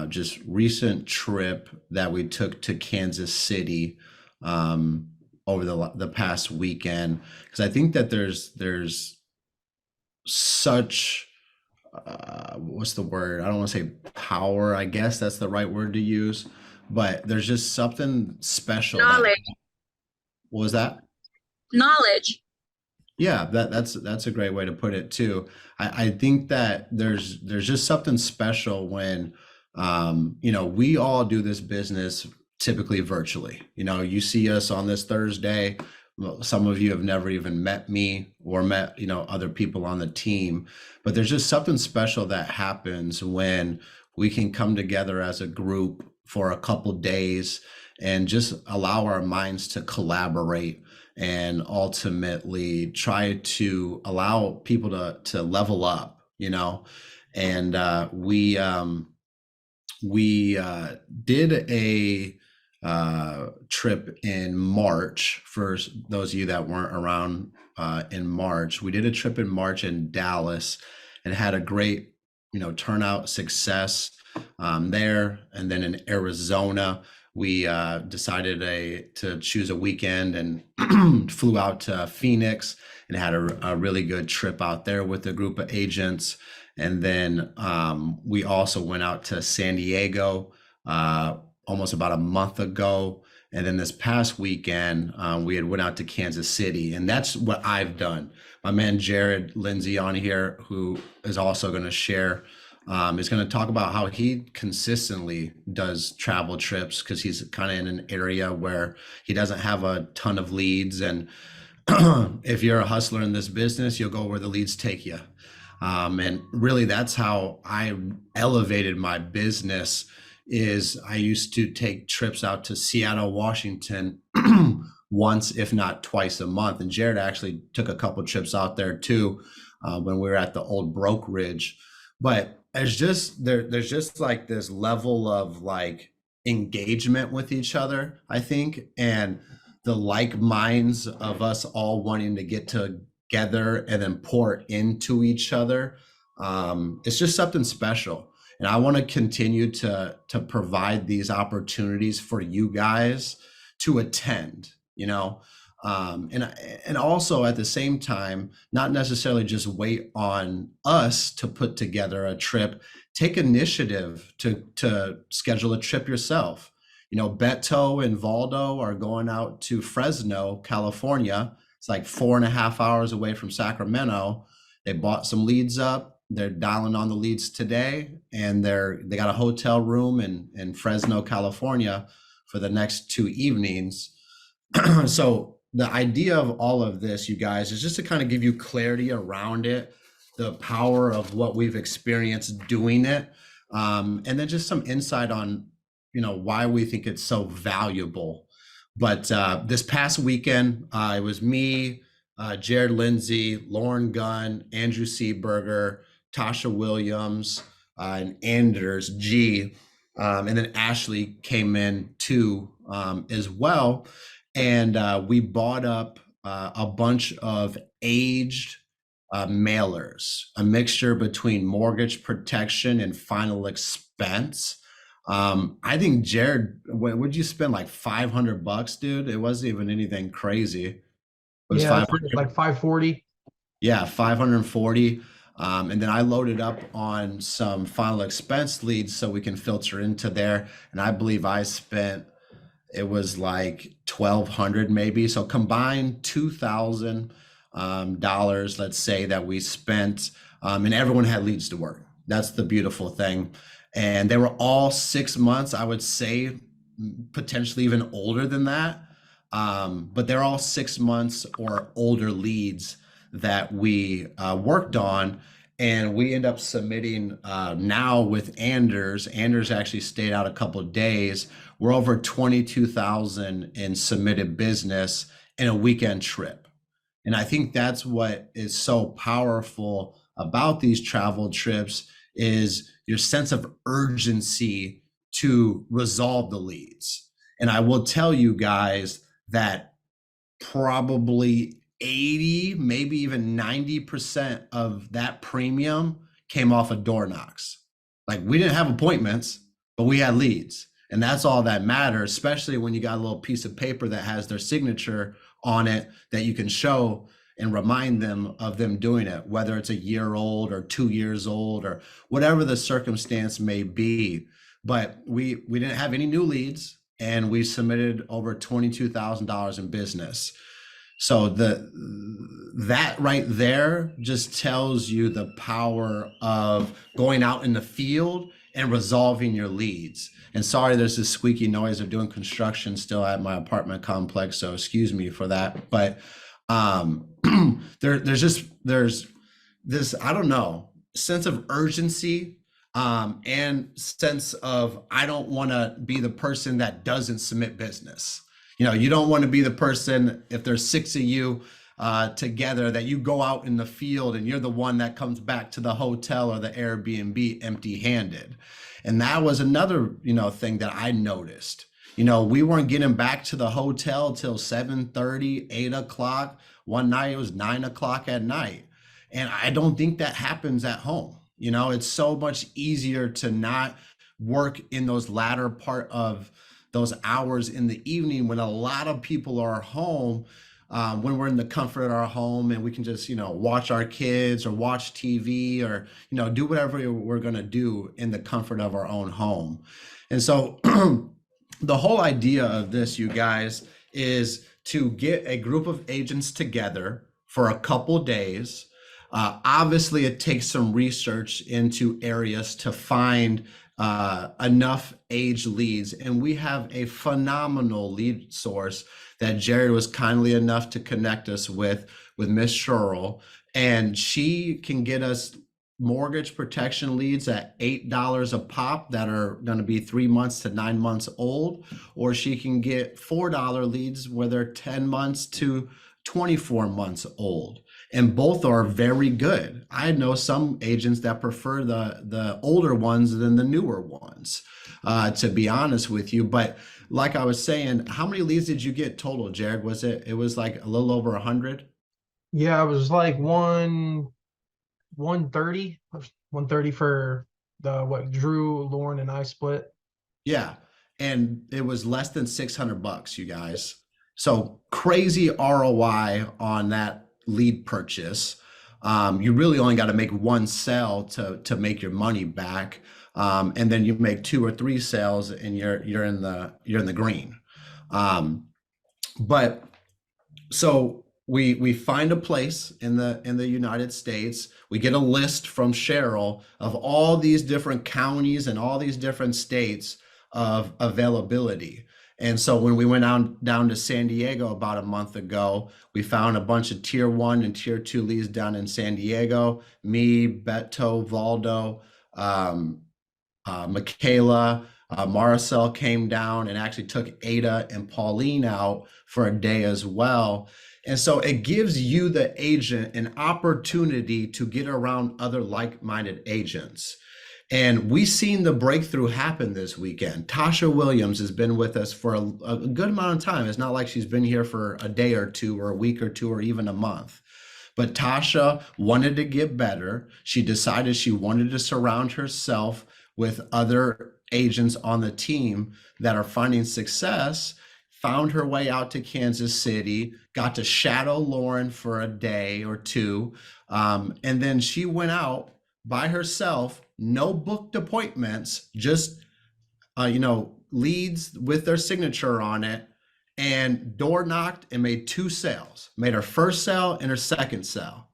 just recent trip that we took to Kansas City um, over the past weekend, because I think that there's such what's the word? I don't want to say power. I guess that's the right word to use, but there's just something special that Knowledge. what was that? Knowledge. Yeah, that's a great way to put it too. I think that there's just something special when we all do this business typically virtually. You see us on this Thursday. Well, some of you have never even met me or met, other people on the team, but there's just something special that happens when we can come together as a group for a couple days and just allow our minds to collaborate and ultimately try to allow people to level up, and we did a trip in March. For those of you that weren't around in March, we did a trip in March in Dallas and had a great, turnout success there. And then in Arizona, we decided to choose a weekend and flew out to Phoenix and had a really good trip out there with a group of agents. And then we also went out to San Diego almost about a month ago. And then this past weekend, we had went out to Kansas City, and that's what I've done. My man Jared Lindsay on here, who is also going to share, is going to talk about how he consistently does travel trips because he's kind of in an area where he doesn't have a ton of leads. And if you're a hustler in this business, you'll go where the leads take you. And really, that's how I elevated my business. Is I used to take trips out to Seattle, Washington once, if not twice a month. And Jared actually took a couple trips out there too when we were at the old brokerage. But there's just like this level of like engagement with each other, I think, and the like minds of us all wanting to get together and then pour into each other. It's just something special. And I want to continue to provide these opportunities for you guys to attend, and also at the same time, not necessarily just wait on us to put together a trip. Take initiative to schedule a trip yourself. Beto and Valdo are going out to Fresno, California. It's like 4.5 hours away from Sacramento. They bought some leads up. They're dialing on the leads today, and they got a hotel room in Fresno, California for the next 2 evenings. So the idea of all of this, you guys, is just to kind of give you clarity around it, the power of what we've experienced doing it, and then just some insight on, why we think it's so valuable. But this past weekend, it was me, Jared Lindsay, Lauren Gunn, Andrew Seaberger, Tasha Williams, and Anders G. And then Ashley came in too as well. And we bought up a bunch of aged mailers, a mixture between mortgage protection and final expense. I think Jared, what would you spend, like $500, dude? It wasn't even anything crazy. It was Yeah, five. that's it, like 540. Yeah, 540. And then I loaded up on some final expense leads so we can filter into there. And I believe I spent, it was like 1,200 maybe. So combined $2,000, let's say, that we spent, and everyone had leads to work. That's the beautiful thing. And they were all 6 months, I would say, potentially even older than that. But they're all 6 months or older leads that we worked on, and we end up submitting now with Anders. Anders actually stayed out a couple of days. We're over 22,000 in submitted business in a weekend trip. And I think that's what is so powerful about these travel trips is your sense of urgency to resolve the leads. And I will tell you guys that probably 80, maybe even 90% of that premium came off of door knocks. Like, we didn't have appointments. but we had leads. And that's all that matters, especially when you got a little piece of paper that has their signature on it that you can show and remind them of them doing it, whether it's a year old or 2 years old or whatever the circumstance may be. But we didn't have any new leads, and we submitted over $22,000 in business. So that right there just tells you the power of going out in the field and resolving your leads. And sorry, there's this squeaky noise. They're doing construction still at my apartment complex, so excuse me for that. But there's this, I don't know, sense of urgency, and sense of, I don't want to be the person that doesn't submit business. You don't want to be the person, if there's 6 of you together, that you go out in the field and you're the one that comes back to the hotel or the Airbnb empty-handed. And that was another, thing that I noticed. We weren't getting back to the hotel till 7:30, 8 o'clock. One night it was 9 o'clock at night. And I don't think that happens at home. It's so much easier to not work in those latter part of those hours in the evening when a lot of people are home, when we're in the comfort of our home and we can just, watch our kids or watch TV or, do whatever we're going to do in the comfort of our own home. And so the whole idea of this, you guys, is to get a group of agents together for a couple days. Obviously, it takes some research into areas to find enough age leads, and we have a phenomenal lead source that Jared was kindly enough to connect us with Miss Sherrill, and she can get us mortgage protection leads at $8 a pop that are going to be 3 months to 9 months old, or she can get $4 leads where they're 10 months to 24 months old. And both are very good. I know some agents that prefer the older ones than the newer ones, to be honest with you. But like I was saying, how many leads did you get total, Jared? It was like a little over 100? Yeah, it was like 130, 130 for the what Drew, Lauren, and I split. Yeah. And it was less than $600, you guys. So crazy ROI on that lead purchase. You really only got to make one sale to make your money back, and then you make 2 or 3 sales and you're in the green. But so we find a place in the United States. We get a list from Cheryl of all these different counties and all these different states of availability. And so when we went down to San Diego about a month ago, we found a bunch of tier 1 and tier 2 leads down in San Diego. Me, Beto, Valdo, Michaela, Maricel came down and actually took Ada and Pauline out for a day as well. And so it gives you, the agent, an opportunity to get around other like-minded agents. And we've seen the breakthrough happen this weekend. Tasha Williams has been with us for a good amount of time. It's not like she's been here for a day or two or a week or two or even a month. But Tasha wanted to get better. She decided she wanted to surround herself with other agents on the team that are finding success, found her way out to Kansas City, got to shadow Lauren for a day or two, and then she went out by herself, no booked appointments, just leads with their signature on it, and door knocked and made 2 sales, made her first sale and her second sale.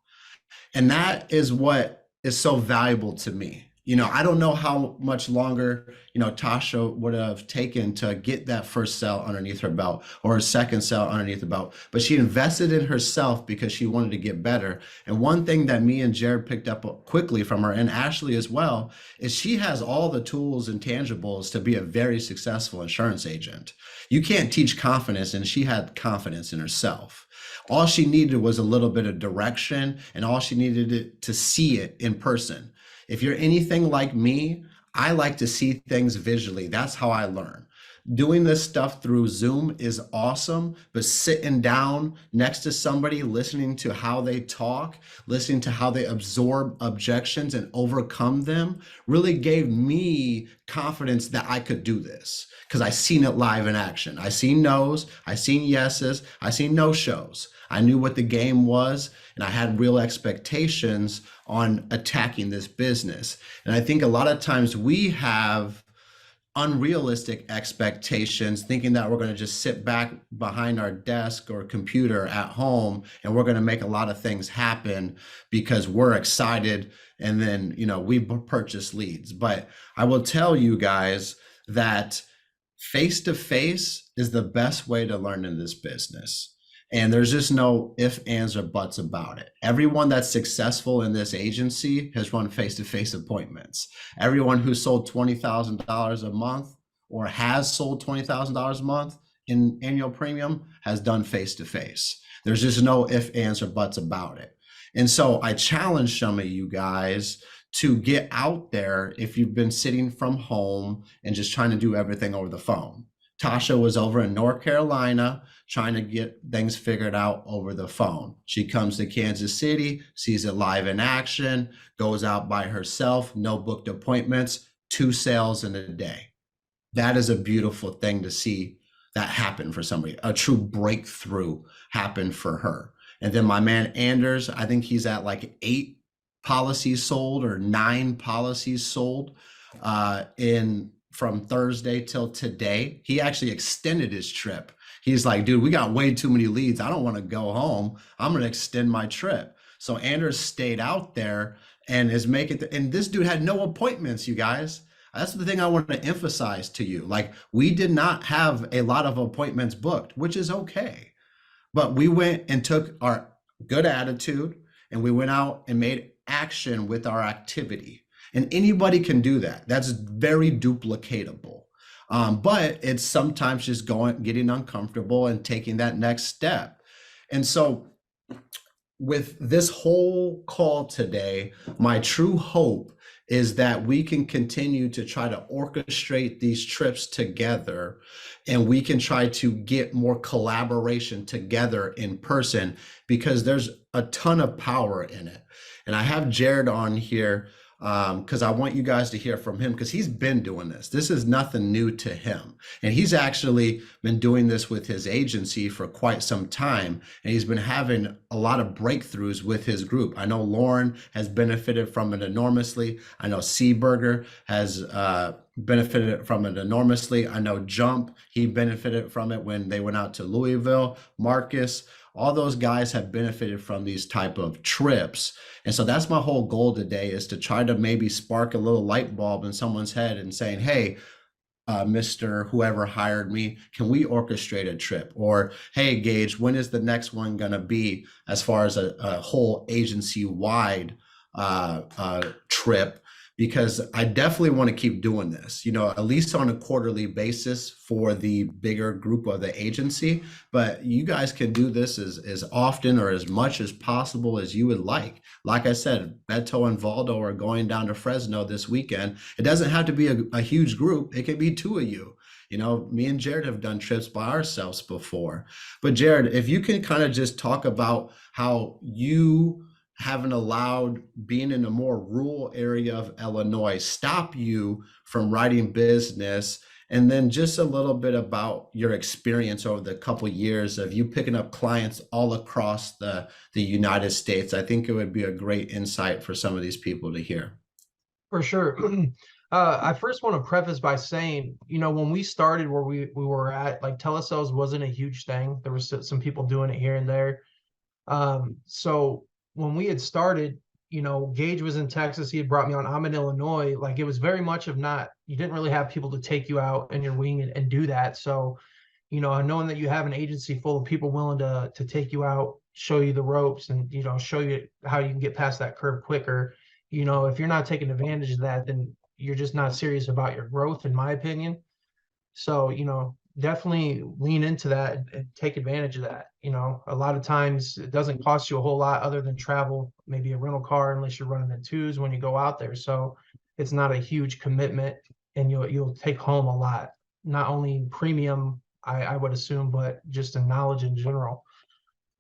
And that is what is so valuable to me. I don't know how much longer, Tasha would have taken to get that first sale underneath her belt or her second sale underneath the belt, but she invested in herself because she wanted to get better. And one thing that me and Jared picked up quickly from her, and Ashley as well, is she has all the tools and tangibles to be a very successful insurance agent. You can't teach confidence, and she had confidence in herself. All she needed was a little bit of direction, and all she needed to see it in person. If you're anything like me, I like to see things visually. That's how I learn. Doing this stuff through Zoom is awesome, but sitting down next to somebody, listening to how they talk, listening to how they absorb objections and overcome them really gave me confidence that I could do this because I seen it live in action. I seen no's, I seen yeses, I seen no shows. I knew what the game was, and I had real expectations on attacking this business. And I think a lot of times we have unrealistic expectations, thinking that we're going to just sit back behind our desk or computer at home and we're going to make a lot of things happen because we're excited and then, we purchase leads. But I will tell you guys that face to face is the best way to learn in this business. And there's just no ifs, ands, or buts about it. Everyone that's successful in this agency has run face-to-face appointments. Everyone who sold $20,000 a month or has sold $20,000 a month in annual premium has done face-to-face. There's just no ifs, ands, or buts about it. And so I challenge some of you guys to get out there if you've been sitting from home and just trying to do everything over the phone. Tasha was over in North Carolina trying to get things figured out over the phone. She comes to Kansas City, sees it live in action, goes out by herself, no booked appointments, 2 sales in a day. That is a beautiful thing to see that happen for somebody. A true breakthrough happened for her. And then my man Anders, I think he's at like 8 policies sold or 9 policies sold from Thursday till today. He actually extended his trip. He's like, dude, we got way too many leads. I don't want to go home. I'm going to extend my trip. So Anders stayed out there and is making, and this dude had no appointments, you guys. That's the thing I want to emphasize to you. Like, we did not have a lot of appointments booked, which is okay. But we went and took our good attitude and we went out and made action with our activity. And anybody can do that. That's very duplicatable. But it's sometimes just getting uncomfortable and taking that next step. And so with this whole call today, my true hope is that we can continue to try to orchestrate these trips together and we can try to get more collaboration together in person because there's a ton of power in it. And I have Jared on here because I want you guys to hear from him because he's been doing this. This is nothing new to him. And he's actually been doing this with his agency for quite some time. And he's been having a lot of breakthroughs with his group. I know Lauren has benefited from it enormously. I know Seaburger has benefited from it enormously. I know Jump, he benefited from it when they went out to Louisville. Marcus, all those guys have benefited from these type of trips. And so that's my whole goal today, is to try to maybe spark a little light bulb in someone's head and saying, hey, Mr. Whoever hired me, can we orchestrate a trip? Or, hey, Gage, when is the next one going to be as far as a whole agency-wide trip? Because I definitely want to keep doing this, at least on a quarterly basis for the bigger group of the agency. But you guys can do this as often or as much as possible as you would like. Like I said, Beto and Valdo are going down to Fresno this weekend. It doesn't have to be a huge group. It can be 2 of you. Me and Jared have done trips by ourselves before. But Jared, if you can kind of just talk about how you haven't allowed being in a more rural area of Illinois stop you from writing business, and then just a little bit about your experience over the couple of years of you picking up clients all across the United States. I think it would be a great insight for some of these people to hear. For sure. I first want to preface by saying, when we started where we were at, like, telesales wasn't a huge thing. There was some people doing it here and there. So when we had started, Gage was in Texas. He had brought me on. I'm in Illinois. Like, it was very much of you didn't really have people to take you out in your wing and do that. So, knowing that you have an agency full of people willing to take you out, show you the ropes and, show you how you can get past that curve quicker. If you're not taking advantage of that, then you're just not serious about your growth, in my opinion. So, definitely lean into that and take advantage of that. A lot of times it doesn't cost you a whole lot other than travel, maybe a rental car, unless you're running in twos when you go out there. So it's not a huge commitment, and you'll take home a lot. not only premium, I would assume, but just in knowledge in general.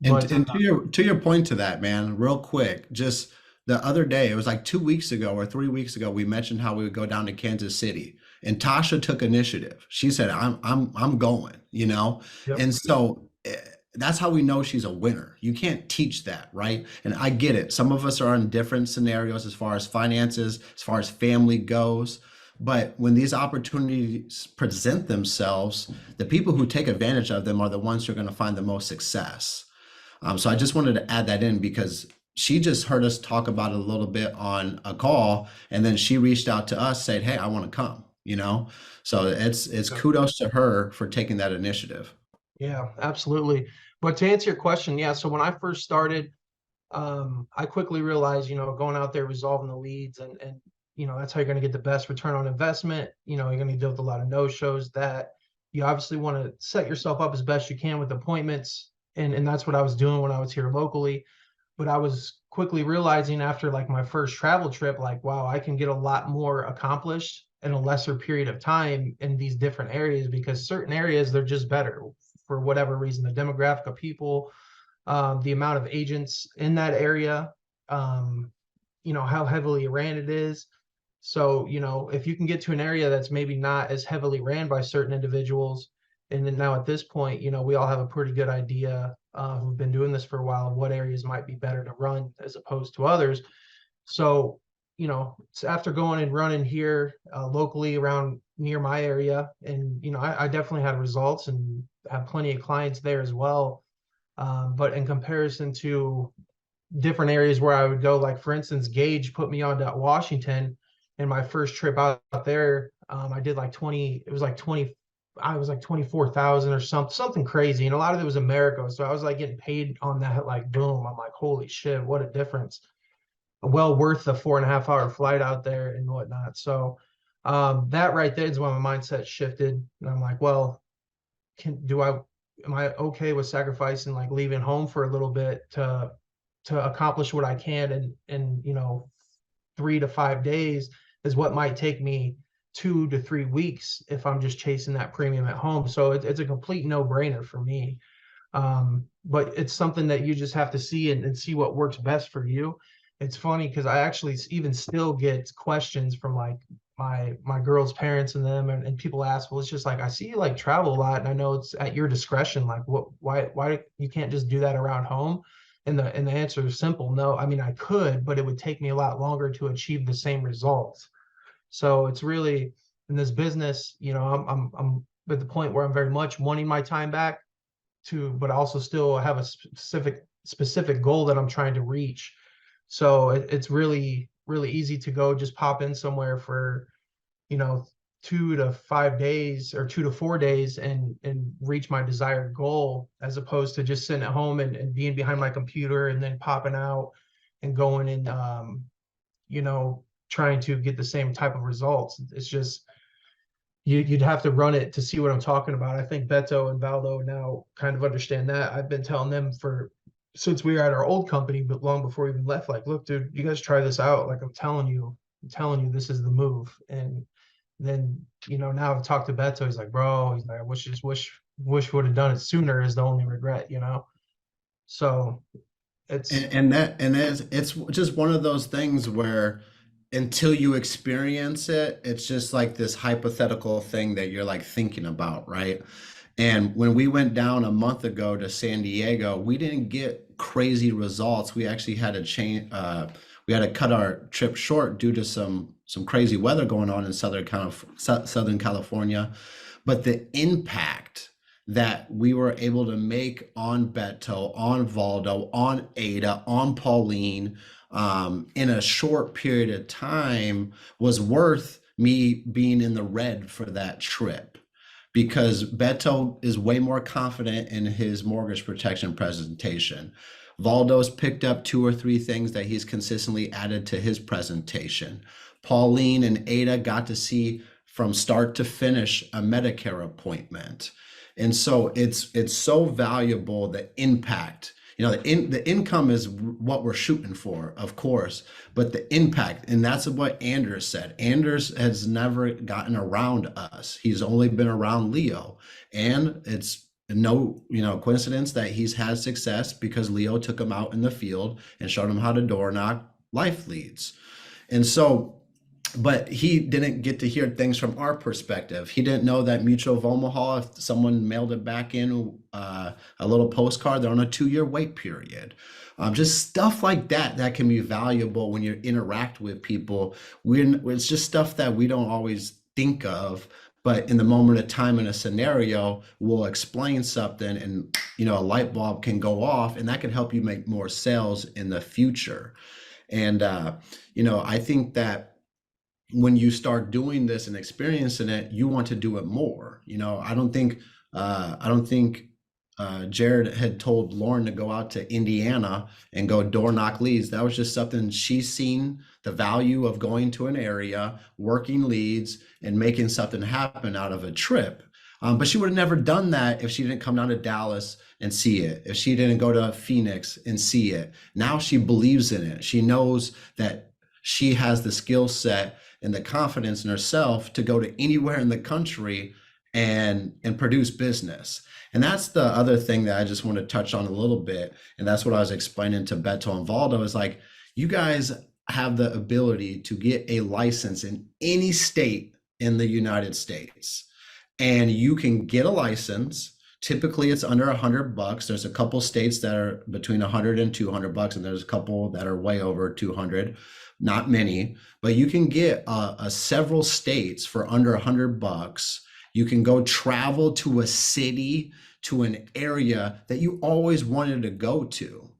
And But and to your point to that, man, real quick, just the other day, it was like 2 weeks ago or 3 weeks ago, we mentioned how we would go down to Kansas City, and Tasha took initiative. She said, "I'm going," you know, yep, and so that's how we know she's a winner. You can't teach that, right? And I get it. Some of us are in different scenarios as far as finances, as far as family goes. But when these opportunities present themselves, the people who take advantage of them are the ones who are going to find the most success. So I just wanted to add that in because she just heard us talk about it a little bit on a call, and then she reached out to us, said, "Hey, I want to come," you know? So it's yep. kudos to her for taking that initiative. Yeah, absolutely. But to answer your question, yeah, so when I first started, I quickly realized, going out there, resolving the leads, and that's how you're going to get the best return on investment. You're going to deal with a lot of no-shows. That you obviously want to set yourself up as best you can with appointments, and that's what I was doing when I was here locally. But I was quickly realizing after like my first travel trip, like, wow, I can get a lot more accomplished in a lesser period of time in these different areas, because certain areas they're just better for whatever reason, the demographic of people, the amount of agents in that area, um, how heavily ran it is. So, if you can get to an area that's maybe not as heavily ran by certain individuals, and then now at this point, we all have a pretty good idea, who've been doing this for a while, what areas might be better to run as opposed to others. So, after going and running here locally around near my area, and I definitely had results and have plenty of clients there as well. But in comparison to different areas where I would go, like for instance, Gage put me on to Washington, and my first trip out there, I did like 20. It was like 20. I was like 24,000 or something crazy, and a lot of it was America. So I was like getting paid on that, like boom. I'm like, holy shit, what a difference! Well worth the 4.5 hour flight out there and whatnot. So that right there is when my mindset shifted, and I'm like, well, can do I am I okay with sacrificing like leaving home for a little bit to accomplish what I can in 3 to 5 days is what might take me 2 to 3 weeks if I'm just chasing that premium at home. So it's a complete no-brainer for me. But it's something that you just have to see and see what works best for you. It's funny because I actually even still get questions from like my girl's parents and them, and people ask, well, it's just like I see you like travel a lot, and I know it's at your discretion. Like, what, why you can't just do that around home? And the answer is simple. No, I mean I could, but it would take me a lot longer to achieve the same results. So it's really in this business, I'm at the point where I'm very much wanting my time back but also still have a specific goal that I'm trying to reach. So it's really really easy to go just pop in somewhere for you know 2 to 5 days or 2 to 4 days and reach my desired goal, as opposed to just sitting at home and being behind my computer and then popping out and going and trying to get the same type of results. It's just you'd have to run it to see what I'm talking about. I think Beto and Valdo now kind of understand that. I've been telling them for since we were at our old company, but long before we even left, like, look, dude, you guys try this out. Like I'm telling you, this is the move. And then, now I've talked to Beto. He's like, bro, he's like, I wish would have done it sooner is the only regret. So it's And it's just one of those things where until you experience it, it's just like this hypothetical thing that you're like thinking about, right? And when we went down a month ago to San Diego, we didn't get crazy results. We actually had to change. We had to cut our trip short due to some crazy weather going on in Southern California. But the impact that we were able to make on Beto, on Valdo, on Ada, on Pauline, in a short period of time was worth me being in the red for that trip, because Beto is way more confident in his mortgage protection presentation. Valdo's picked up 2 or 3 things that he's consistently added to his presentation. Pauline and Ada got to see from start to finish a Medicare appointment. And so it's so valuable, the impact. You know, the income is what we're shooting for, of course, but the impact, and that's what Anders said. Anders has never gotten around us. He's only been around Leo, and it's no, coincidence that he's had success because Leo took him out in the field and showed him how to door knock life leads. And so, but he didn't get to hear things from our perspective. He didn't know that Mutual of Omaha, if someone mailed it back in a little postcard, they're on a 2-year wait period. Just stuff like that that can be valuable when you interact with people. It's just stuff that we don't always think of, but in the moment of time in a scenario, we'll explain something, and a light bulb can go off, and that can help you make more sales in the future. And I think that when you start doing this and experiencing it, you want to do it more. I don't think Jared had told Lauren to go out to Indiana and go door knock leads. That was just something she's seen the value of going to an area, working leads, and making something happen out of a trip. But she would have never done that if she didn't come down to Dallas and see it, if she didn't go to Phoenix and see it. Now she believes in it. She knows that she has the skill set and the confidence in herself to go to anywhere in the country and produce business. And that's the other thing that I just want to touch on a little bit. And that's what I was explaining to Beto and Valdo, is like, you guys have the ability to get a license in any state in the United States. And you can get a license. Typically it's under $100. There's a couple states that are between 100 and 200 bucks, and there's a couple that are way over 200. Not many, but you can get several states for under $100. You can go travel to a city, to an area that you always wanted to go to.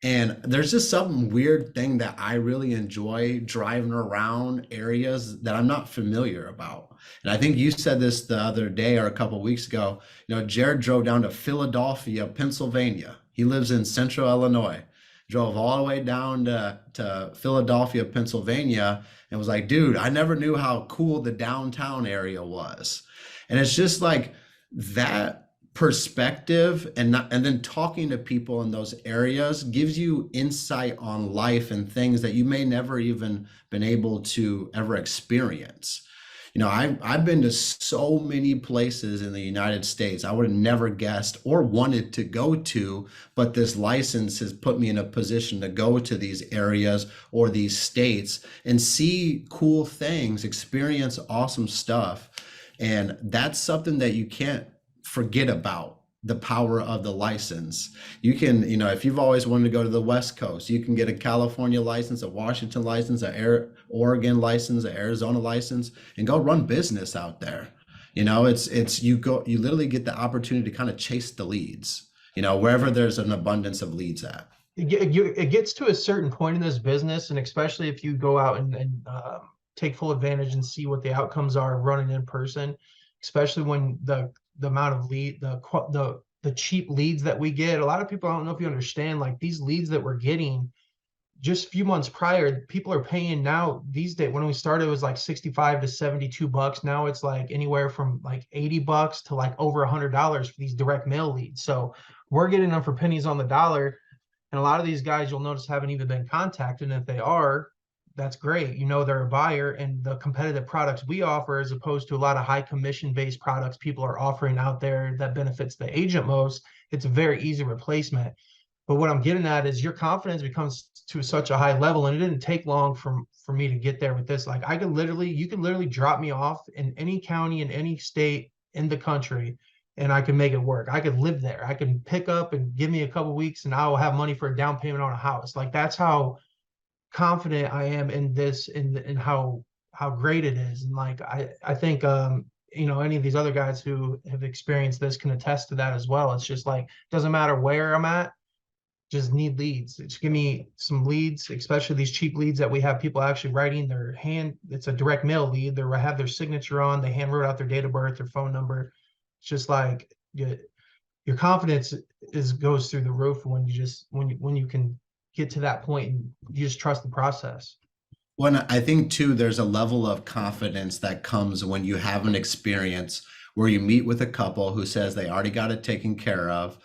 And there's just some weird thing that I really enjoy, driving around areas that I'm not familiar about. And I think you said this the other day or a couple of weeks ago. Jared drove down to Philadelphia, Pennsylvania. He lives in central Illinois. Drove all the way down to Philadelphia, Pennsylvania, and was like, dude, I never knew how cool the downtown area was. And it's just like that perspective, and then talking to people in those areas gives you insight on life and things that you may never even been able to ever experience. I've been to so many places in the United States I would have never guessed or wanted to go to, but this license has put me in a position to go to these areas or these states and see cool things, experience awesome stuff. And that's something that you can't forget about, the power of the license. You can, if you've always wanted to go to the West Coast, you can get a California license, a Washington license, Oregon license, an Arizona license, and go run business out there. You literally get the opportunity to kind of chase the leads, wherever there's an abundance of leads at. It gets to a certain point in this business, and especially if you go out and take full advantage and see what the outcomes are running in person, especially when the amount of the cheap leads that we get. A lot of people, I don't know if you understand, like these leads that we're getting just a few months prior, people are paying now these days. When we started, it was like 65 to 72 bucks. Now it's like anywhere from like 80 bucks to like over $100 for these direct mail leads. So we're getting them for pennies on the dollar. And a lot of these guys, you'll notice, haven't even been contacted. And if they are, that's great. They're a buyer, and the competitive products we offer, as opposed to a lot of high commission based products people are offering out there that benefits the agent most, it's a very easy replacement. But what I'm getting at is your confidence becomes to such a high level, and it didn't take long for me to get there with this. Like you can literally drop me off in any county in any state in the country, and I can make it work. I could live there. I can pick up and give me a couple weeks, and I will have money for a down payment on a house. Like that's how confident I am in this, and how great it is. And like I think any of these other guys who have experienced this can attest to that as well. It's just like, doesn't matter where I'm at, just need leads. Just give me some leads, especially these cheap leads that we have people actually writing their hand. It's a direct mail lead. They have their signature on, they hand wrote out their date of birth, their phone number. It's just like your confidence goes through the roof when you can get to that point and you just trust the process. Well, I think too, there's a level of confidence that comes when you have an experience where you meet with a couple who says they already got it taken care of,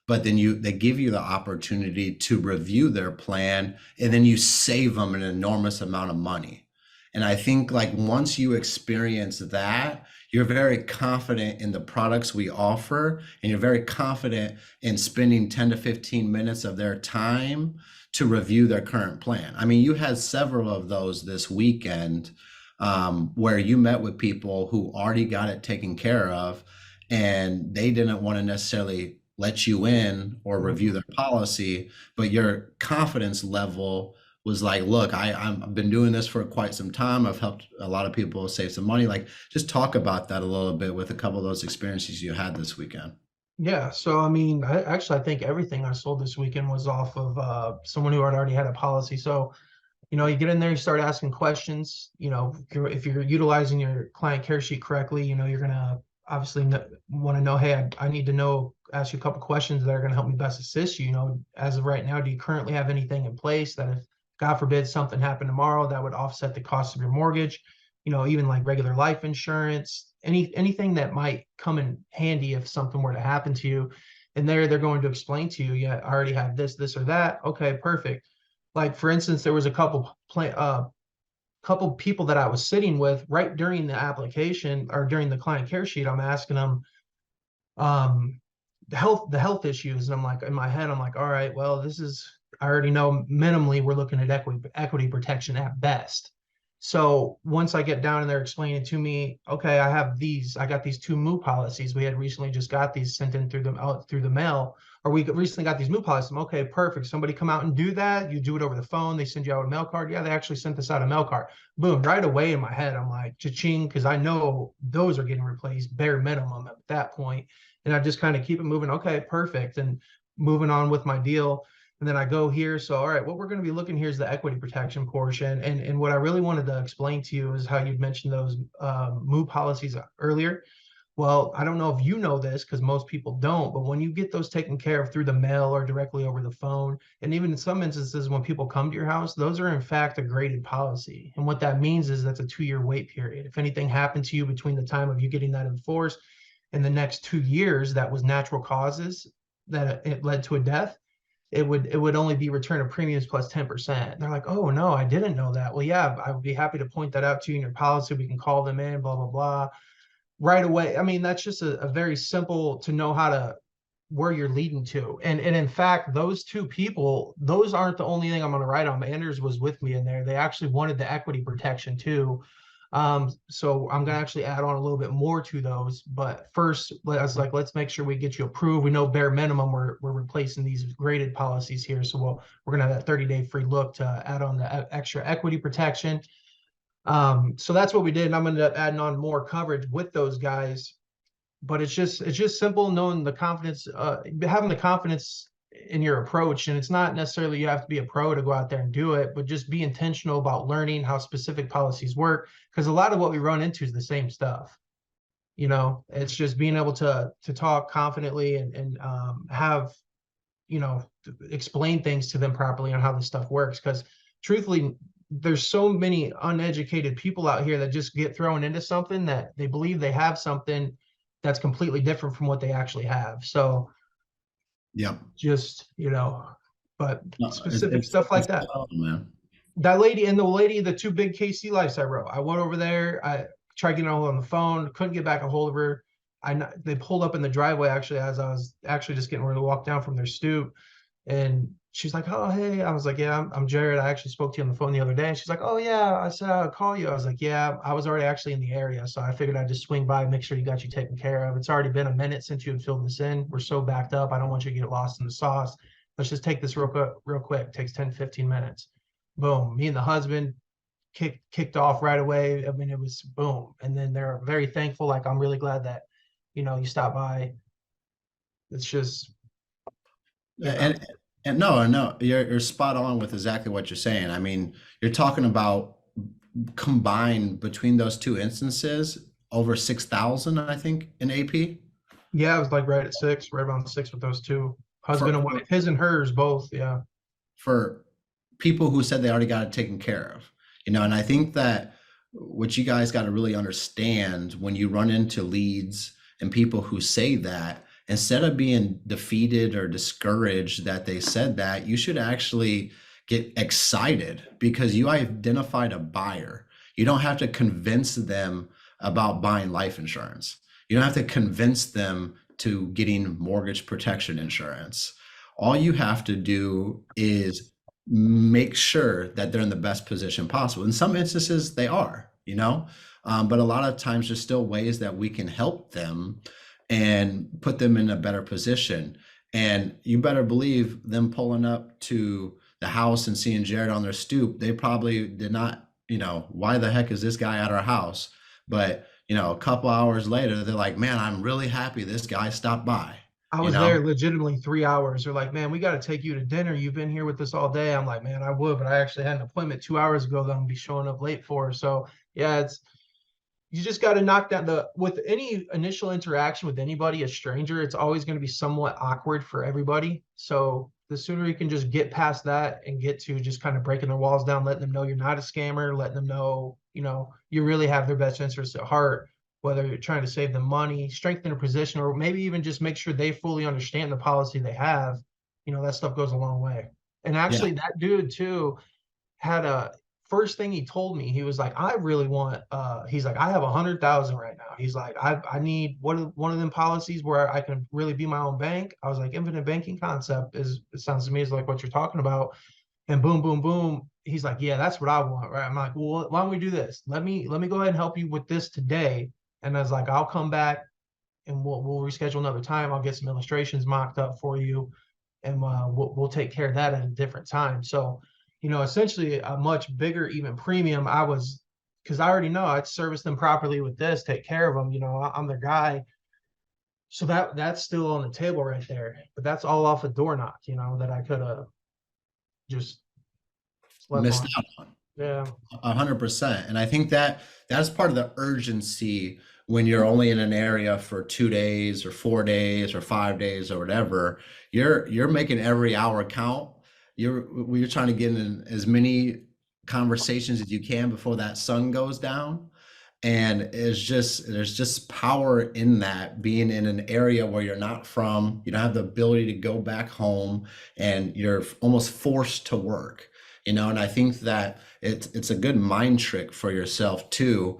but then they give you the opportunity to review their plan, and then you save them an enormous amount of money. And I think like once you experience that, you're very confident in the products we offer, and you're very confident in spending 10 to 15 minutes of their time to review their current plan. I mean, you had several of those this weekend, where you met with people who already got it taken care of, and they didn't want to necessarily let you in or review their policy, but your confidence level was like, look, I've been doing this for quite some time. I've helped a lot of people save some money. Like, just talk about that a little bit with a couple of those experiences you had this weekend. Yeah, so I mean, I think everything I sold this weekend was off of someone who had already had a policy. So, you get in there, you start asking questions. If you're utilizing your client care sheet correctly, you're gonna obviously want to know, hey, I need to ask you a couple questions that are gonna help me best assist you. As of right now, do you currently have anything in place that if God forbid something happened tomorrow that would offset the cost of your mortgage? Even like regular life insurance, anything that might come in handy if something were to happen to you. And they're going to explain to you, yeah, I already have this or that. Okay, perfect. Like for instance, there was a couple people that I was sitting with right during the application or during the client care sheet. I'm asking them um the health issues, and I'm like, in my head, I'm like, all right, well, I already know minimally we're looking at equity protection at best. So once I get down and they're explaining to me, okay, I got these two MOO policies. We had recently just got these sent in through the mail, or we recently got these MOO policies. Okay, perfect. Somebody come out and do that. You do it over the phone. They send you out a mail card. Yeah, they actually sent us out a mail card. Boom, right away in my head, I'm like, cha-ching, because I know those are getting replaced bare minimum at that point. And I just kind of keep it moving. Okay, perfect. And moving on with my deal. And then I go here. So, all right, what we're going to be looking here is the equity protection portion. And what I really wanted to explain to you is how you'd mentioned those MOO policies earlier. Well, I don't know if you know this because most people don't, but when you get those taken care of through the mail or directly over the phone, and even in some instances when people come to your house, those are in fact a graded policy. And what that means is that's a 2-year wait period. If anything happened to you between the time of you getting that enforced in the next 2 years, that was natural causes that it led to a death, it would only be return of premiums plus 10%. They're like, oh no, I didn't know that. Well, yeah, I would be happy to point that out to you in your policy. We can call them in, blah, blah, blah. Right away. I mean, that's just a very simple to know how to where you're leading to. And in fact, those two people, those aren't the only thing I'm going to write on. Anders was with me in there. They actually wanted the equity protection too. So I'm going to actually add on a little bit more to those. But first, let's make sure we get you approved. We know bare minimum we're replacing these graded policies here. So we're going to have that 30-day free look to add on the extra equity protection. So that's what we did. And I'm going to end up adding on more coverage with those guys. But it's just simple knowing the confidence, having the confidence in your approach. And it's not necessarily you have to be a pro to go out there and do it, but just be intentional about learning how specific policies work. Because a lot of what we run into is the same stuff. It's just being able to talk confidently and have, explain things to them properly on how this stuff works. Because truthfully, there's so many uneducated people out here that just get thrown into something that they believe they have something that's completely different from what they actually have. So Yeah. just, but No, specific stuff like that. Man. That lady and the two big KC lives I wrote. I went over there. I tried getting on the phone, couldn't get back a hold of her. They pulled up in the driveway actually as I was actually just getting ready to walk down from their stoop. And she's like, oh, hey. I was like, yeah, I'm Jared. I actually spoke to you on the phone the other day. And she's like, oh, yeah. I said, I'll call you. I was like, yeah, I was already actually in the area. So I figured I'd just swing by and make sure you got you taken care of. It's already been a minute since you had filled this in. We're so backed up. I don't want you to get lost in the sauce. Let's just take this real quick. It takes 10, 15 minutes. Boom. Me and the husband kicked off right away. I mean, it was boom. And then they're very thankful. Like, I'm really glad that, you stopped by. It's just, And no, you're spot on with exactly what you're saying. I mean, you're talking about combined between those two instances over 6,000, I think, in AP. yeah, it was like right around 6 with those two. Husband and wife, his and hers both, yeah. For people who said they already got it taken care of, and I think that what you guys got to really understand when you run into leads and people who say that instead of being defeated or discouraged that they said that, you should actually get excited because you identified a buyer. You don't have to convince them about buying life insurance. You don't have to convince them to getting mortgage protection insurance. All you have to do is make sure that they're in the best position possible. In some instances, they are, but a lot of times there's still ways that we can help them and put them in a better position. And you better believe them pulling up to the house and seeing Jared on their stoop, they probably did not, why the heck is this guy at our house? But, a couple hours later, they're like, man, I'm really happy this guy stopped by, I you was know? there legitimately 3 hours. They're like, man, we got to take you to dinner. You've been here with us all day. I'm like, man, I would, but I actually had an appointment 2 hours ago that I'm gonna be showing up late for. So yeah, you just got to knock down with any initial interaction with anybody, a stranger, it's always going to be somewhat awkward for everybody. So the sooner you can just get past that and get to just kind of breaking their walls down, letting them know you're not a scammer, letting them know, you really have their best interests at heart, whether you're trying to save them money, strengthen a position, or maybe even just make sure they fully understand the policy they have, that stuff goes a long way. And Yeah. actually that dude too had a first thing he told me, he was like, I really want he's like, I have 100,000 right now. He's like, I need one of them policies where I can really be my own bank. I was like, infinite banking concept it sounds to me as like what you're talking about. And boom, boom, boom. He's like, yeah, that's what I want. Right. I'm like, well, why don't we do this? Let me go ahead and help you with this today. And I was like, I'll come back and we'll reschedule another time. I'll get some illustrations mocked up for you, and we'll take care of that at a different time. So, essentially a much bigger even premium. Because I already know I'd service them properly with this, take care of them. I'm their guy. So that's still on the table right there. But that's all off a door knock, that I could have just slept Missed on. out on. Yeah. 100%. And I think that that's part of the urgency when you're only in an area for 2 days or 4 days or 5 days or whatever. You're making every hour count. You're trying to get in as many conversations as you can before that sun goes down. And there's just power in that, being in an area where you're not from, you don't have the ability to go back home, and you're almost forced to work, and I think that it's a good mind trick for yourself too,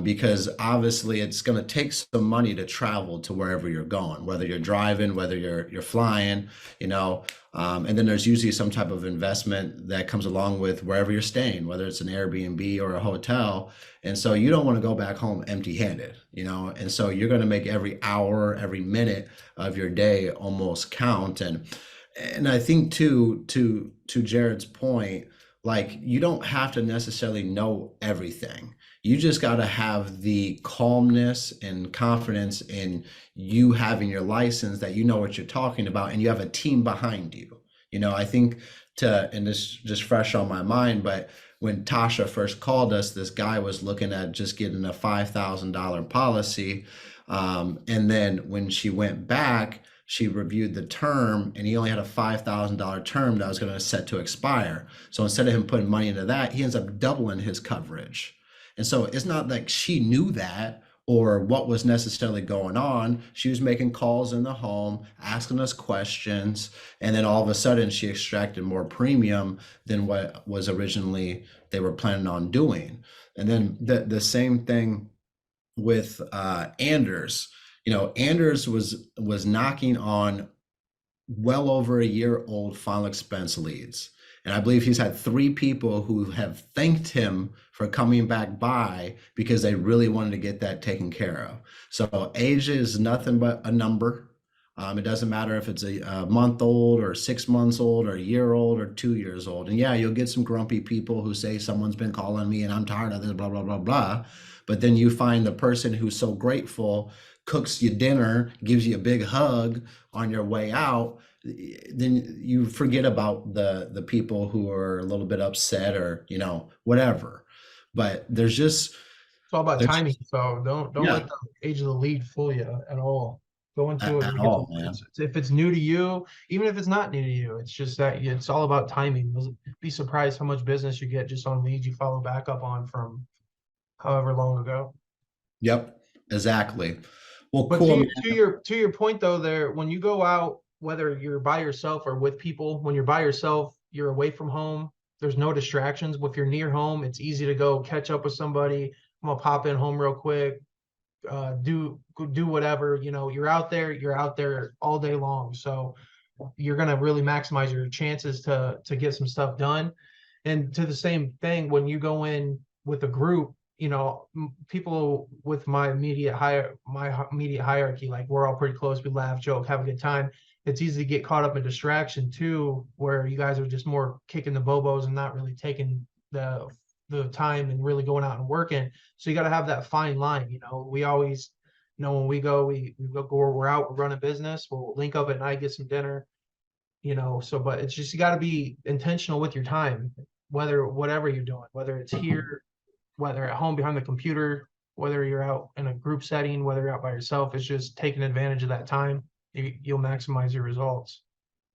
because obviously it's going to take some money to travel to wherever you're going, whether you're driving, whether you're flying, and then there's usually some type of investment that comes along with wherever you're staying, whether it's an Airbnb or a hotel. And so you don't want to go back home empty-handed, and so you're going to make every hour, every minute of your day almost count. And I think too, to Jared's point, like, you don't have to necessarily know everything. You just got to have the calmness and confidence in you having your license, that you know what you're talking about, and you have a team behind you. I think and this just fresh on my mind, but when Tasha first called us, this guy was looking at just getting a $5,000 policy. And then when she went back, she reviewed the term, and he only had a $5,000 term that was going to set to expire. So instead of him putting money into that, he ends up doubling his coverage. And so it's not like she knew that or what was necessarily going on. She was making calls in the home, asking us questions, and then all of a sudden she extracted more premium than what was originally they were planning on doing. And then the same thing with Anders. Anders was knocking on well over a year old final expense leads. And I believe he's had 3 people who have thanked him for coming back by because they really wanted to get that taken care of. So age is nothing but a number. It doesn't matter if it's a month old or 6 months old or a year old or 2 years old. And yeah, you'll get some grumpy people who say someone's been calling me and I'm tired of this, blah, blah, blah, blah. But then you find the person who's so grateful, cooks you dinner, gives you a big hug on your way out. Then you forget about the people who are a little bit upset or whatever. But It's all about there's timing. So don't yeah, let the age of the lead fool you at all. Go into it at when you get to all, it. man. If it's new to you, even if it's not new to you, it's just that it's all about timing. Be surprised how much business you get just on leads you follow back up on from however long ago. Yep, exactly. Well, But cool. to your point though, there when you go out, whether you're by yourself or with people, when you're by yourself, you're away from home. There's no distractions. If you're near home, it's easy to go catch up with somebody. I'm gonna pop in home real quick, do whatever. You know, you're out there all day long. So you're gonna really maximize your chances to get some stuff done. And to the same thing, when you go in with a group, you know, people with my immediate hierarchy, like we're all pretty close. We laugh, joke, have a good time. It's easy to get caught up in distraction too, where you guys are just more kicking the bobos and not really taking the time and really going out and working. So you got to have that fine line. You know, we always, you know, when we go, we're out, we're running business, we'll link up at night, get some dinner, you know. So but it's just you got to be intentional with your time, whatever you're doing, whether it's here, whether at home behind the computer, whether you're out in a group setting, whether you're out by yourself. It's just taking advantage of that time. You'll maximize your results.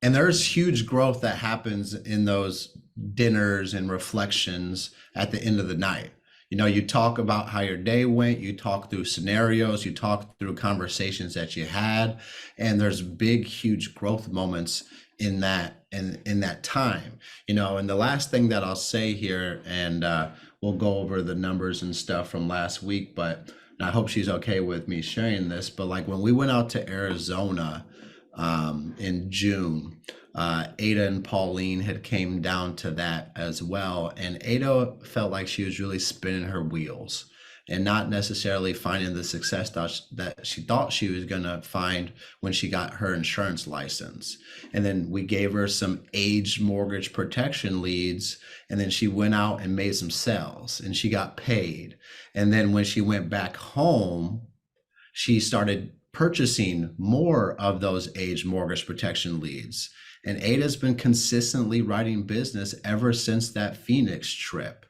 And there's huge growth that happens in those dinners and reflections at the end of the night. You know, you talk about how your day went, you talk through scenarios, you talk through conversations that you had, and there's big, huge growth moments in that time. You know, and the last thing that I'll say here, and we'll go over the numbers and stuff from last week, but and I hope she's okay with me sharing this, but like when we went out to Arizona in June. Ada and Pauline had came down to that as well, and Ada felt like she was really spinning her wheels and not necessarily finding the success that she thought she was going to find when she got her insurance license. And then we gave her some aged mortgage protection leads, and then she went out and made some sales and she got paid. And then when she went back home, she started purchasing more of those age mortgage protection leads. And Ada's been consistently writing business ever since that Phoenix trip.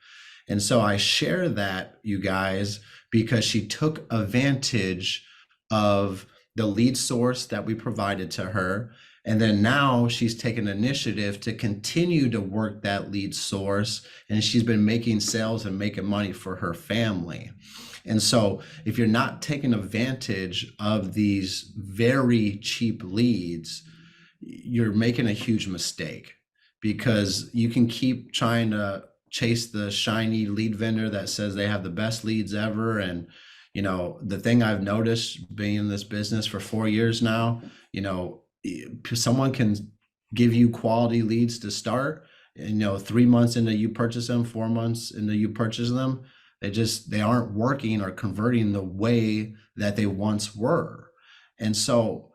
And so I share that, you guys, because she took advantage of the lead source that we provided to her. And then now she's taken initiative to continue to work that lead source. And she's been making sales and making money for her family. And so if you're not taking advantage of these very cheap leads, you're making a huge mistake, because you can keep trying to chase the shiny lead vendor that says they have the best leads ever. And, you know, the thing I've noticed being in this business for 4 years now, you know, someone can give you quality leads to start, and, you know, 3 months into you purchase them, 4 months into you purchase them, they aren't working or converting the way that they once were. And so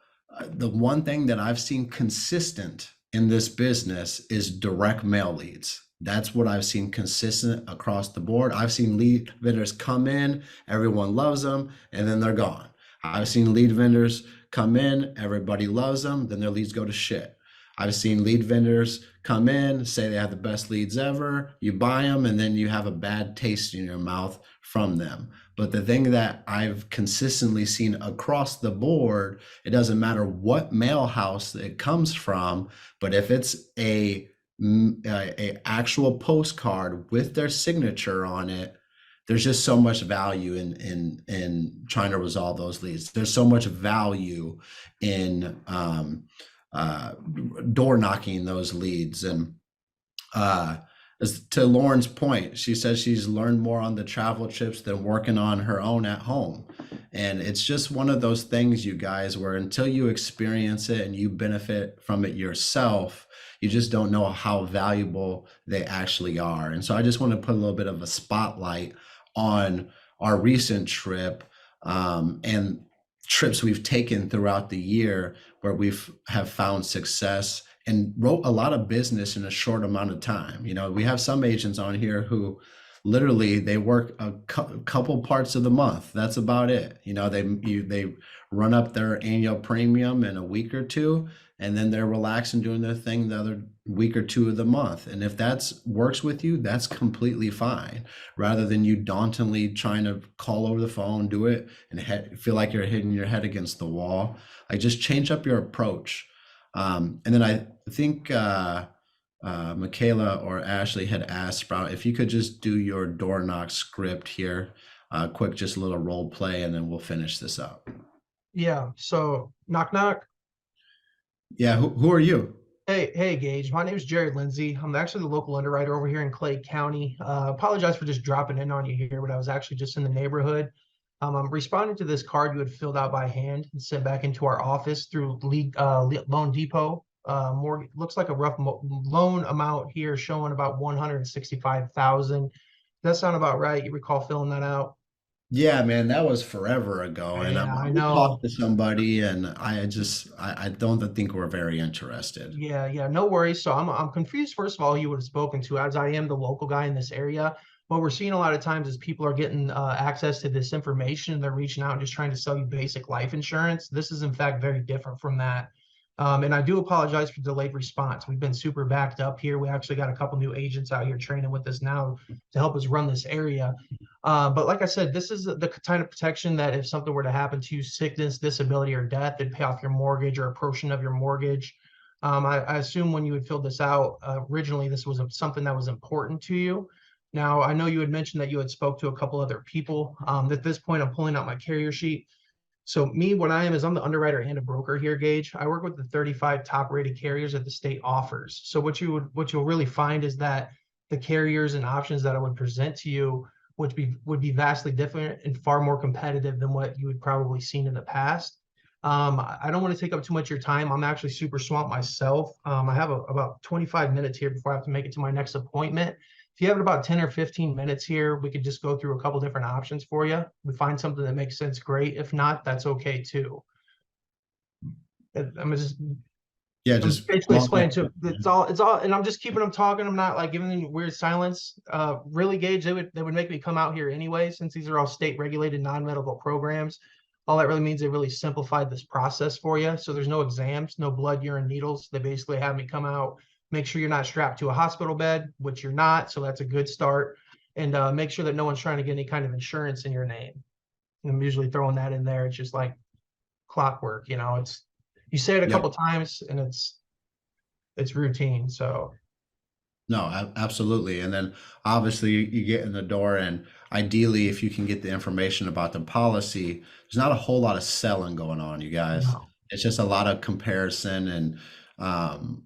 the one thing that I've seen consistent in this business is direct mail leads. That's what I've seen consistent across the board. I've seen lead vendors come in, everyone loves them, and then they're gone. I've seen lead vendors come in, everybody loves them, then their leads go to shit. I've seen lead vendors come in, say they have the best leads ever, you buy them, and then you have a bad taste in your mouth from them. But the thing that I've consistently seen across the board, it doesn't matter what mail house it comes from, but if it's a actual postcard with their signature on it, there's just so much value in trying to resolve those leads. There's so much value in door knocking those leads. And as to Lauren's point, she says she's learned more on the travel trips than working on her own at home. And it's just one of those things, you guys, where until you experience it and you benefit from it yourself, you just don't know how valuable they actually are. And so I just want to put a little bit of a spotlight on our recent trip, and trips we've taken throughout the year where we've have found success and wrote a lot of business in a short amount of time. You know, we have some agents on here who literally they work a couple parts of the month. That's about it. You know, they run up their annual premium in a week or two, and then they're relaxing doing their thing the other week or two of the month. And if that's works with you, that's completely fine. Rather than you dauntingly trying to call over the phone, do it, and feel like you're hitting your head against the wall. Like, just change up your approach. And then I think Michaela or Ashley had asked Sprout if you could just do your door knock script here, quick, just a little role play, and then we'll finish this up. Yeah. So knock knock. Yeah, who are you? Hey, Gage. My name is Jared Lindsay. I'm actually the local underwriter over here in Clay County. Apologize for just dropping in on you here, but I was actually just in the neighborhood. I'm responding to this card you had filled out by hand and sent back into our office through Loan Depot. More looks like a rough loan amount here showing about 165,000. Does that sound about right? You recall filling that out? Yeah, man, that was forever ago, and Yeah, I we talked know. to somebody, and I don't think we're very interested. Yeah, no worries. So I'm confused. First of all, you would have spoken to, as I am the local guy in this area. What we're seeing a lot of times is people are getting access to this information. They're reaching out and just trying to sell you basic life insurance. This is in fact very different from that. And I do apologize for delayed response. We've been super backed up here. We actually got a couple new agents out here training with us now to help us run this area. But like I said, this is the kind of protection that if something were to happen to you, sickness, disability, or death, it'd pay off your mortgage or a portion of your mortgage. I assume when you had filled this out originally, this was something that was important to you. Now, I know you had mentioned that you had spoke to a couple other people. At this point, I'm pulling out my carrier sheet. So me, what I am is I'm the underwriter and a broker here, Gage. I work with the 35 top rated carriers that the state offers. So what you'll really find is that the carriers and options that I would present to you would be vastly different and far more competitive than what you had probably seen in the past. I don't want to take up too much of your time. I'm actually super swamped myself. I have about 25 minutes here before I have to make it to my next appointment. If you have about 10 or 15 minutes here, we could just go through a couple different options for you. We find something that makes sense, great. If not, that's okay too. I'm just Yeah, I'm just basically long explaining to it's all, and I'm just keeping them talking. I'm not like giving them weird silence. Really, Gage, they would make me come out here anyway, since these are all state regulated non-medical programs. All that really means they really simplified this process for you. So there's no exams, no blood, urine, needles. They basically have me come out, make sure you're not strapped to a hospital bed, which you're not. So that's a good start. And make sure that no one's trying to get any kind of insurance in your name. And I'm usually throwing that in there. It's just like clockwork, it's you say it a Yep. couple times and it's routine. So No, absolutely. And then obviously you get in the door, and ideally, if you can get the information about the policy, there's not a whole lot of selling going on, you guys. no. It's just a lot of comparison, and um,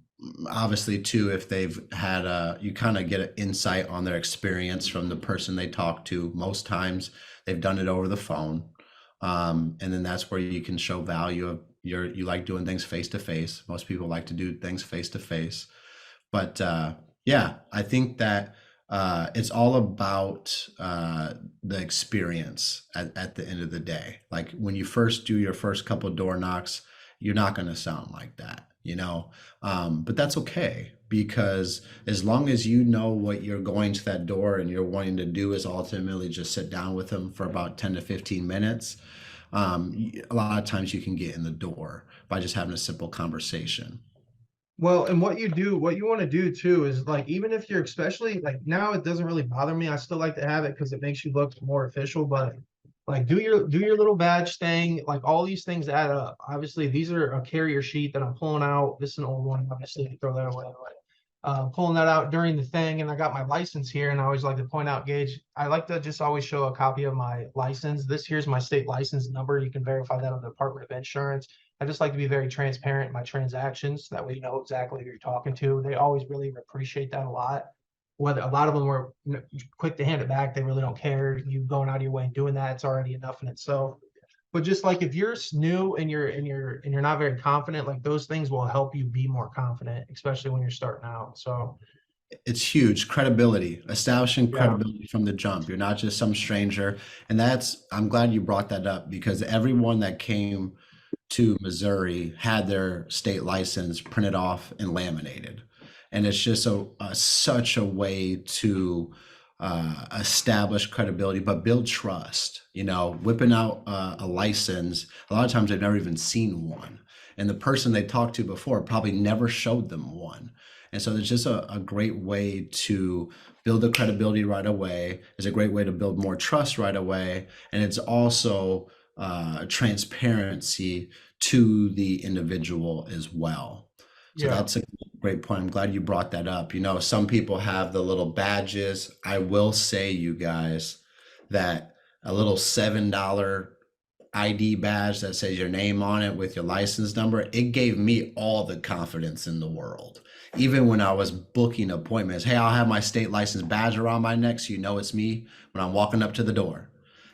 obviously too, if they've had you kind of get an insight on their experience from the person they talk to. Most times they've done it over the phone, and then that's where you can show value of you like doing things face to face. Most people like to do things face to face, but yeah, I think that it's all about the experience at the end of the day. Like when you first do your first couple door knocks, you're not going to sound like that. But that's okay, because as long as you know what you're going to that door and you're wanting to do is ultimately just sit down with them for about 10 to 15 minutes, a lot of times you can get in the door by just having a simple conversation. Well, and what you want to do too is like, even if you're especially like now, it doesn't really bother me. I still like to have it because it makes you look more official, but like do your little badge thing, like all these things add up. Obviously, these are a carrier sheet that I'm pulling out. This is an old one, obviously, throw that away. Pulling that out during the thing, and I got my license here, and I always like to point out, Gage, I like to just always show a copy of my license. This here's my state license number. You can verify that on the Department of Insurance. I just like to be very transparent in my transactions. That way you know exactly who you're talking to. They always really appreciate that a lot. Whether a lot of them were quick to hand it back, they really don't care. You going out of your way and doing that, it's already enough in itself. But just like if you're new and you're not very confident, like those things will help you be more confident, especially when you're starting out. So It's huge. Credibility, establishing yeah, credibility from the jump. You're not just some stranger. And I'm glad you brought that up, because everyone that came to Missouri had their state license printed off and laminated. And it's just such a way to establish credibility, but build trust. Whipping out a license, a lot of times they've never even seen one. And the person they talked to before probably never showed them one. And so it's just a great way to build the credibility right away. It's a great way to build more trust right away. And it's also transparency to the individual as well. So yeah. that's a great point. I'm glad you brought that up. Some people have the little badges. I will say, you guys, that a little $7 ID badge that says your name on it with your license number, it gave me all the confidence in the world. Even when I was booking appointments, hey, I'll have my state license badge around my neck so you know it's me when I'm walking up to the door.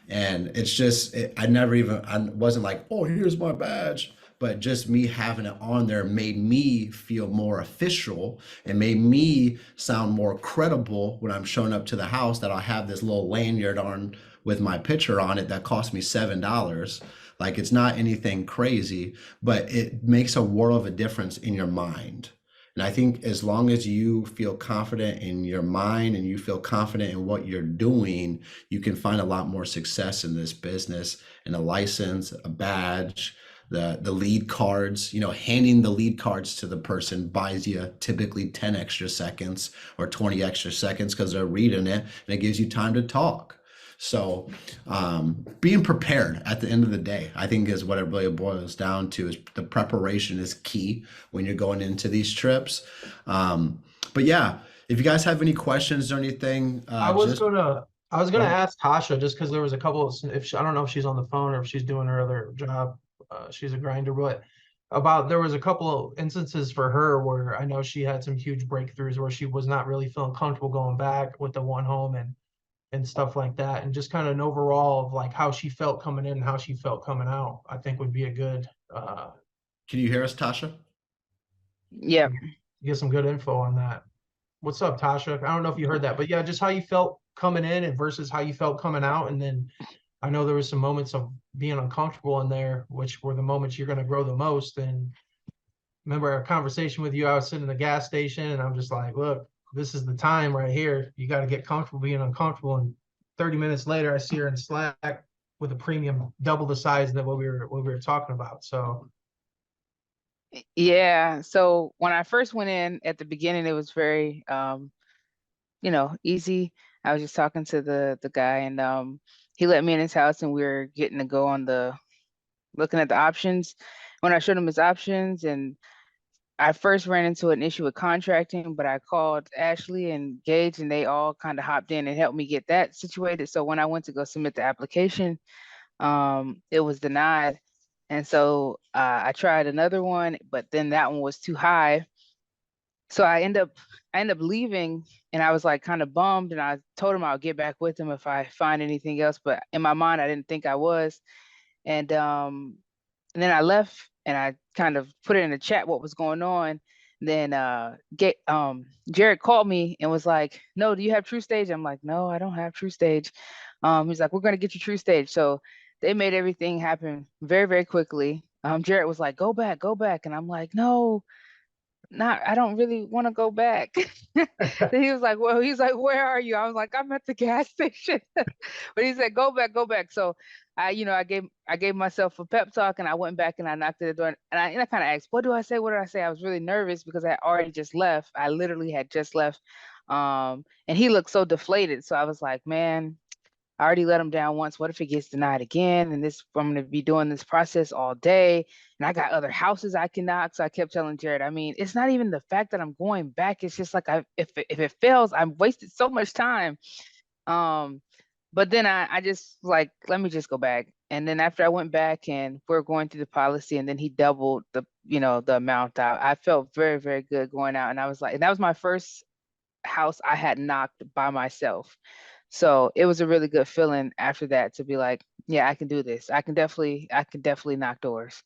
And it's just, I never even, I wasn't like, oh, here's my badge. But just me having it on there made me feel more official and made me sound more credible when I'm showing up to the house that I'll have this little lanyard on with my picture on it that cost me $7. Like it's not anything crazy, but it makes a world of a difference in your mind. And I think as long as you feel confident in your mind and you feel confident in what you're doing, you can find a lot more success in this business. And a license, a badge, the lead cards, handing the lead cards to the person buys you typically 10 extra seconds or 20 extra seconds because they're reading it and it gives you time to talk. So being prepared at the end of the day, I think is what it really boils down to. Is the preparation is key when you're going into these trips. But yeah, if you guys have any questions or anything, just I was go gonna ahead. ask Tasha just because there was a couple of if she, I don't know if she's on the phone or if she's doing her other job. She's a grinder, but about there was a couple of instances for her where I know she had some huge breakthroughs where she was not really feeling comfortable going back with the one home and stuff like that, and just kind of an overall of like how she felt coming in and how she felt coming out. I think would be a good Can you hear us, Tasha? Yeah. get some good info on that. What's up, Tasha? I don't know if you heard that, but yeah, just how you felt coming in and versus how you felt coming out. And then I know there was some moments of being uncomfortable in there, which were the moments you're going to grow the most. And remember our conversation with you, I was sitting in the gas station and I'm just like, look, this is the time right here. You got to get comfortable being uncomfortable. And 30 minutes later, I see her in Slack with a premium double the size that what we were talking about. So Yeah. So when I first went in at the beginning, it was very easy. I was just talking to the guy and he let me in his house and we were getting to go on the looking at the options. When I showed him his options and I first ran into an issue with contracting, but I called Ashley and Gage and they all kind of hopped in and helped me get that situated. So when I went to go submit the application, it was denied. And so I tried another one, but then that one was too high. So I end up leaving and I was like kind of bummed and I told him I'll get back with him if I find anything else. But in my mind, I didn't think I was. And then I left and I kind of put it in the chat what was going on. Then Jared called me and was like, "No, do you have True Stage?" I'm like, "No, I don't have True Stage." He's like, "We're gonna get you True Stage." So they made everything happen very, very quickly. Jared was like, go back," and I'm like, "No, not I don't really want to go back." Then he was like, "Well," he's like, "Where are you?" I was like, "I'm at the gas station." But he said, "Go back, go back." So I gave myself a pep talk and I went back and I knocked at the door and I kind of asked, "What do I say? What did I say?" I was really nervous because I had already just left. I literally had just left. And he looked so deflated. So I was like, "Man, I already let him down once. What if it gets denied again? And I'm going to be doing this process all day. And I got other houses I can knock." So I kept telling Jared, I mean, it's not even the fact that I'm going back. It's just like if it fails, I'm wasted so much time. Um, but then I just like, let me just go back. And then after I went back and we're going through the policy and then he doubled the amount out, I felt very, very good going out. And I was like, and that was my first house I had knocked by myself. So it was a really good feeling after that to be like, yeah, I can do this. I can definitely knock doors.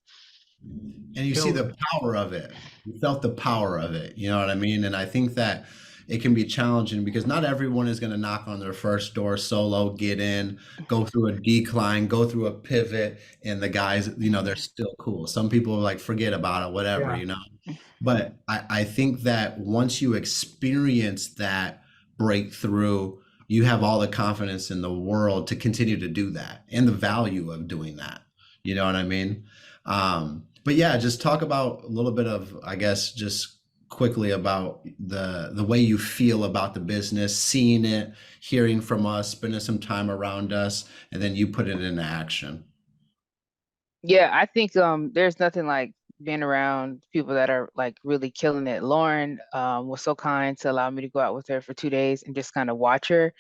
And you see killed the it. power of it. You felt the power of it. You know what I mean? And I think that it can be challenging because not everyone is going to knock on their first door solo, get in, go through a decline, go through a pivot, and the guys, they're still cool. Some people are like, forget about it, whatever, Yeah. But I think that once you experience that breakthrough, you have all the confidence in the world to continue to do that and the value of doing that. You know what I mean? But yeah, just talk about a little bit of, I guess, just quickly about the way you feel about the business, seeing it, hearing from us, spending some time around us, and then you put it into action. Yeah, I think there's nothing like being around people that are like really killing it. Lauren was so kind to allow me to go out with her for 2 days and just kind of watch her.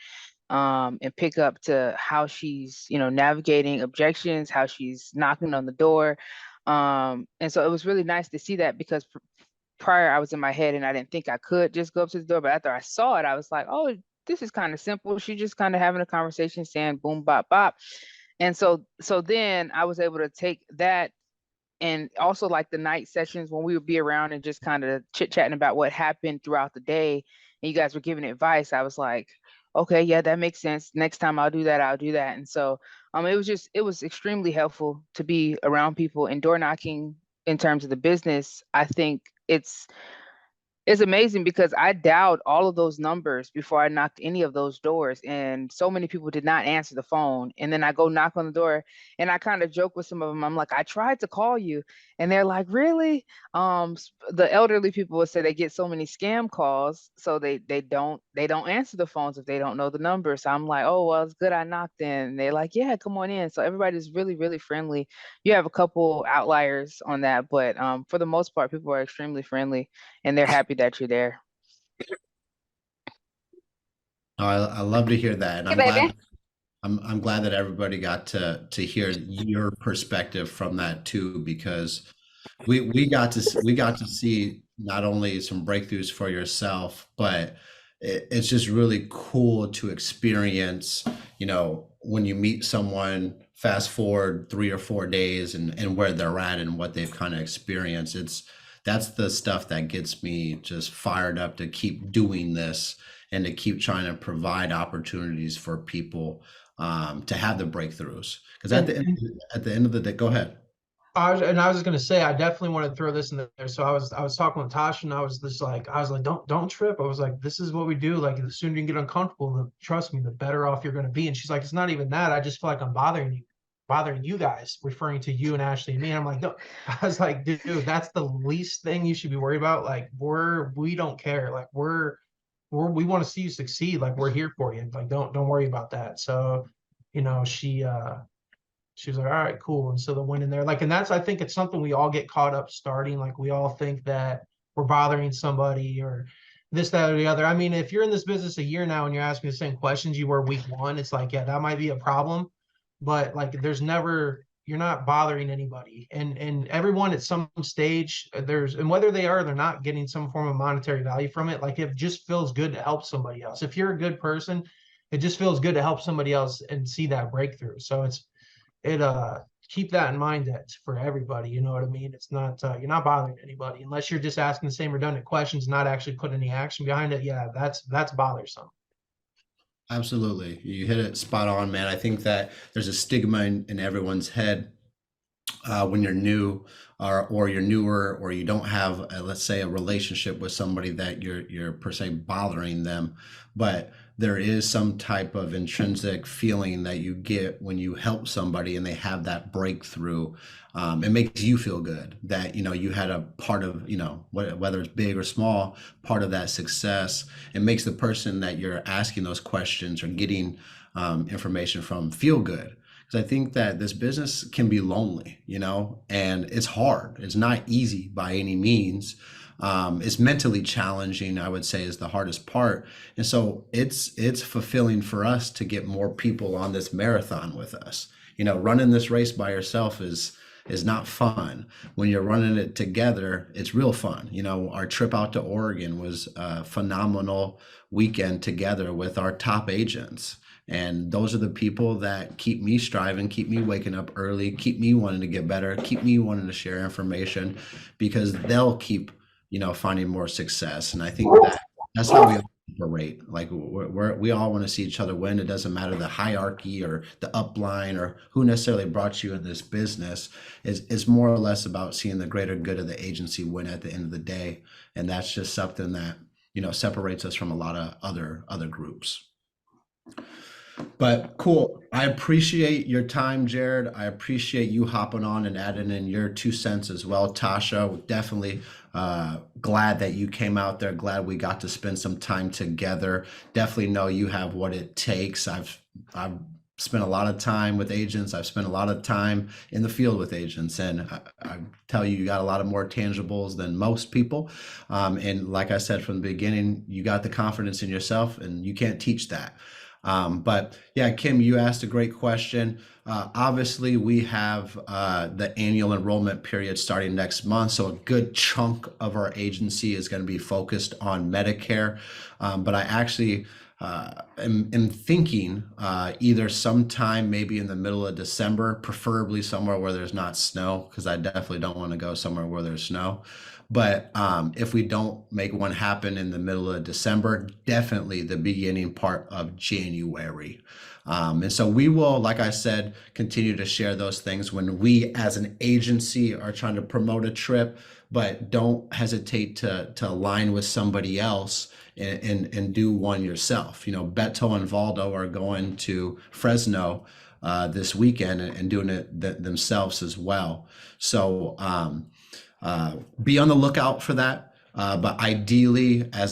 and pick up to how she's, navigating objections, how she's knocking on the door. And so it was really nice to see that, because prior I was in my head and I didn't think I could just go up to the door. But after I saw it, I was like, oh, this is kind of simple. She's just kind of having a conversation, saying boom, bop, bop. And so then I was able to take that, and also like the night sessions when we would be around and just kind of chit chatting about what happened throughout the day, and you guys were giving advice. I was like, okay, yeah, that makes sense. Next time I'll do that. I'll do that. And so it was extremely helpful to be around people. And door knocking, in terms of the business, I think it's amazing, because I dialed all of those numbers before I knocked any of those doors, and so many people did not answer the phone. And then I go knock on the door, and I kind of joke with some of them. I'm like, I tried to call you, and they're like, really? The elderly people would say they get so many scam calls, so they don't answer the phones if they don't know the number. So I'm like, oh well, it's good I knocked in. And they're like, yeah, come on in. So everybody's really, really friendly. You have a couple outliers on that, but for the most part, people are extremely friendly, and they're happy that you're there. I love to hear that, and Hey, I'm baby. glad I'm glad that everybody got to hear your perspective from that too, because we got to see not only some breakthroughs for yourself, but it's just really cool to experience, when you meet someone, fast forward 3 or 4 days, and where they're at and what they've kind of experienced. That's the stuff that gets me just fired up to keep doing this and to keep trying to provide opportunities for people, to have the breakthroughs. Because at the end of the day, go ahead. I was just gonna say, I definitely want to throw this in there. So I was talking with Tasha, and I was like, don't trip. I was like, this is what we do. Like, the sooner you get uncomfortable, trust me, the better off you're gonna be. And she's like, it's not even that. I just feel like I'm bothering you guys, referring to you and Ashley and me. And I'm like, no. I was like, dude, that's the least thing you should be worried about. Like, we don't care. Like, we want to see you succeed. Like, we're here for you. Like, don't worry about that. So, she was like, all right, cool. And so they went in there, like, and that's, I think it's something we all get caught up starting. Like, we all think that we're bothering somebody or this, that, or the other. I mean, if you're in this business a year now and you're asking the same questions you were week one, it's like, yeah, that might be a problem. But like, you're not bothering anybody. And everyone at some stage, and whether they are or they're not getting some form of monetary value from it, like, it just feels good to help somebody else. If you're a good person, it just feels good to help somebody else and see that breakthrough. So keep that in mind, that for everybody, you know what I mean? It's not, you're not bothering anybody unless you're just asking the same redundant questions, not actually putting any action behind it. Yeah, that's bothersome. Absolutely. You hit it spot on, man. I think that there's a stigma in everyone's head, when you're new, or you're newer, or you don't have, let's say, a relationship with somebody that you're per se bothering them. But there is some type of intrinsic feeling that you get when you help somebody and they have that breakthrough. It makes you feel good that, you had a part of, whether it's big or small, part of that success. It makes the person that you're asking those questions or getting information from feel good. Because I think that this business can be lonely, and it's hard. It's not easy by any means. It's mentally challenging, I would say, is the hardest part. And so it's fulfilling for us to get more people on this marathon with us. Running this race by yourself is not fun. When you're running it together, it's real fun. Our trip out to Oregon was a phenomenal weekend together with our top agents. And those are the people that keep me striving, keep me waking up early, keep me wanting to get better, keep me wanting to share information, because they'll keep, finding more success. And I think that's how we operate. Like, we all want to see each other win. It doesn't matter the hierarchy or the upline or who necessarily brought you in this business. It's more or less about seeing the greater good of the agency win at the end of the day. And that's just something that, separates us from a lot of other groups. But cool. I appreciate your time, Jared. I appreciate you hopping on and adding in your 2 cents as well. Tasha, we're definitely glad that you came out there. Glad we got to spend some time together. Definitely know you have what it takes. I've spent a lot of time with agents. I've spent a lot of time in the field with agents, and I tell you, you got a lot of more tangibles than most people. And like I said from the beginning, you got the confidence in yourself, and you can't teach that. But yeah, Kim, you asked a great question. Obviously, we have the annual enrollment period starting next month, so a good chunk of our agency is going to be focused on Medicare. But I actually am thinking either sometime maybe in the middle of December, preferably somewhere where there's not snow, because I definitely don't want to go somewhere where there's snow. But if we don't make one happen in the middle of December, definitely the beginning part of January. And so we will, like I said, continue to share those things when we as an agency are trying to promote a trip, but don't hesitate to align with somebody else and do one yourself. You know, Beto and Valdo are going to Fresno this weekend and doing it themselves as well. So be on the lookout for that. But ideally, as